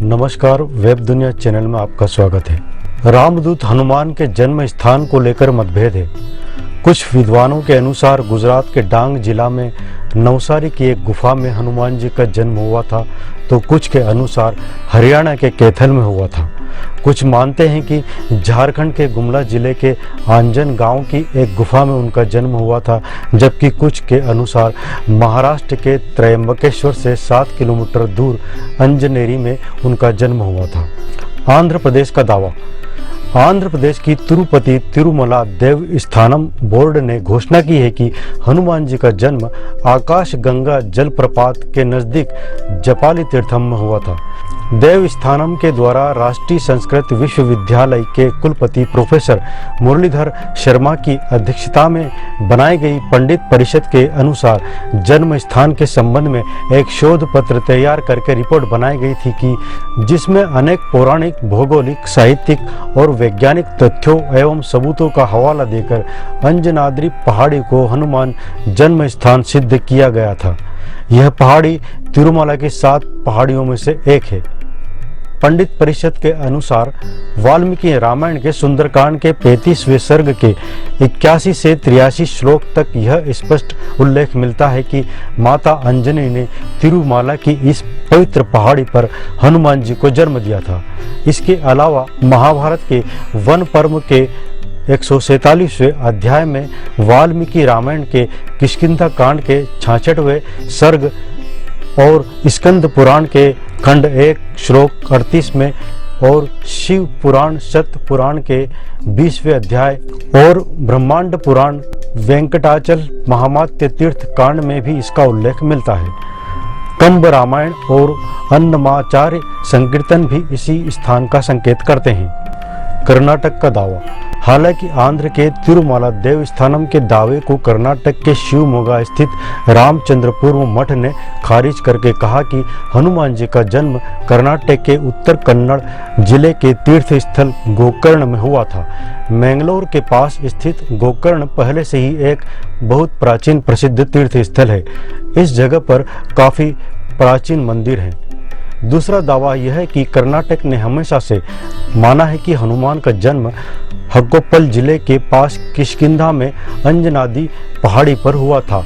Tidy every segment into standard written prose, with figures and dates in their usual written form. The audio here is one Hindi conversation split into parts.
नमस्कार, वेब दुनिया चैनल में आपका स्वागत है। रामदूत हनुमान के जन्म स्थान को लेकर मतभेद है। कुछ विद्वानों के अनुसार गुजरात के डांग जिला में नवसारी की एक गुफा में हनुमान जी का जन्म हुआ था, तो कुछ के अनुसार हरियाणा के कैथल में हुआ था। कुछ मानते हैं कि झारखंड के गुमला जिले के आंजन गांव की एक गुफा में उनका जन्म हुआ था, जबकि कुछ के अनुसार महाराष्ट्र के त्रयंबकेश्वर से 7 किलोमीटर दूर अंजनेरी में उनका जन्म हुआ था। आंध्र प्रदेश का दावा। आंध्र प्रदेश की तिरुपति तिरुमला देवस्थानम बोर्ड ने घोषणा की है कि हनुमान जी का जन्म आकाश गंगा जलप्रपात के नजदीक जपाली तीर्थम में हुआ था। देवस्थानम के द्वारा राष्ट्रीय संस्कृत विश्वविद्यालय के कुलपति प्रोफेसर मुरलीधर शर्मा की अध्यक्षता में बनाई गई पंडित परिषद के अनुसार जन्म स्थान के संबंध में एक शोध पत्र तैयार करके रिपोर्ट बनाई गई थी कि जिसमें अनेक पौराणिक, भौगोलिक, साहित्यिक और वैज्ञानिक तथ्यों एवं सबूतों का हवाला देकर अंजनाद्री पहाड़ी को हनुमान जन्म स्थान सिद्ध किया गया था। यह पहाड़ी तिरुमला की 7 पहाड़ियों में से एक है। पंडित परिषद के अनुसार वाल्मीकि रामायण के सुंदरकांड के 35वें सर्ग के 81 से 83 श्लोक तक यह स्पष्ट उल्लेख मिलता है कि माता अंजनी ने तिरुमाला की इस पवित्र पहाड़ी पर हनुमान जी को जन्म दिया था। इसके अलावा महाभारत के वन पर्व के 147वें अध्याय में वाल्मीकि रामायण के किष्किंधा कांड के 66वें सर्ग और स्कंद पुराण के खंड 1 श्लोक 38 में और शिव पुराण सत्य पुराण के 20वें अध्याय और ब्रह्मांड पुराण वेंकटाचल महामात्य तीर्थ कांड में भी इसका उल्लेख मिलता है। कंब रामायण और अन्नमाचार्य संकीर्तन भी इसी स्थान का संकेत करते हैं। कर्नाटक का दावा। हालांकि आंध्र के तिरुमला देवस्थानम के दावे को कर्नाटक के शिवमोगा स्थित रामचंद्रपुर मठ ने खारिज करके कहा कि हनुमान जी का जन्म कर्नाटक के उत्तर कन्नड़ जिले के तीर्थ स्थल गोकर्ण में हुआ था। मैंगलोर के पास स्थित गोकर्ण पहले से ही एक बहुत प्राचीन प्रसिद्ध तीर्थ स्थल है। इस जगह पर काफी प्राचीन मंदिर हैं। दूसरा दावा यह है कि कर्नाटक ने हमेशा से माना है कि हनुमान का जन्म हक्कोपल जिले के पास किष्किंधा में अंजनाद्री पहाड़ी पर हुआ था।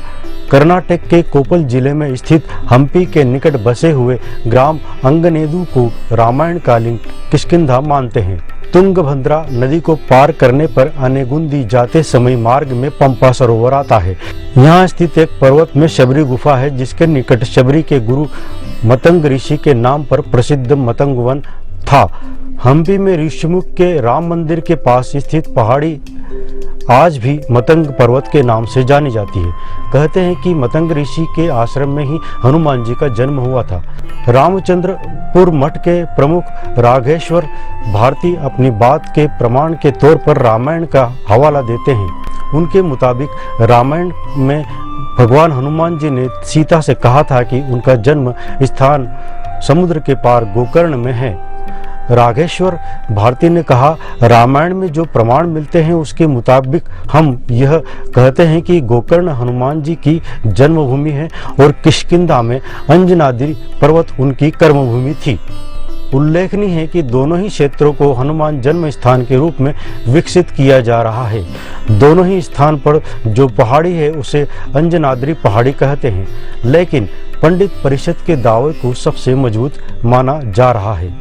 कर्नाटक के कोप्पल जिले में स्थित हम्पी के निकट बसे हुए ग्राम अंगनेदु को रामायण कालीन किष्किंधा मानते हैं। तुंगभद्रा नदी को पार करने पर अनेगुंदी जाते समय मार्ग में पंपा सरोवर आता है। यहाँ स्थित एक पर्वत में शबरी गुफा है, जिसके निकट शबरी के गुरु मतंग ऋषि के नाम पर प्रसिद्ध मतंग वन था। हम्पी में ऋषिमुख के राम मंदिर के पास स्थित पहाड़ी आज भी मतंग पर्वत के नाम से जानी जाती है। कहते हैं कि मतंग ऋषि के आश्रम में ही हनुमान जी का जन्म हुआ था। रामचंद्रपुर मठ के प्रमुख राघेश्वर भारती अपनी बात के प्रमाण के तौर पर रामायण का हवाला देते हैं। उनके मुताबिक रामायण में भगवान हनुमान जी ने सीता से कहा था कि उनका जन्म स्थान समुद्र के पार गोकर्ण में है। राघेश्वर भारती ने कहा, रामायण में जो प्रमाण मिलते हैं उसके मुताबिक हम यह कहते हैं कि गोकर्ण हनुमान जी की जन्मभूमि है और किष्किंधा में अंजनाद्री पर्वत उनकी कर्मभूमि थी। उल्लेखनीय है कि दोनों ही क्षेत्रों को हनुमान जन्म स्थान के रूप में विकसित किया जा रहा है। दोनों ही स्थान पर जो पहाड़ी है उसे अंजनाद्री पहाड़ी कहते हैं, लेकिन पंडित परिषद के दावे को सबसे मजबूत माना जा रहा है।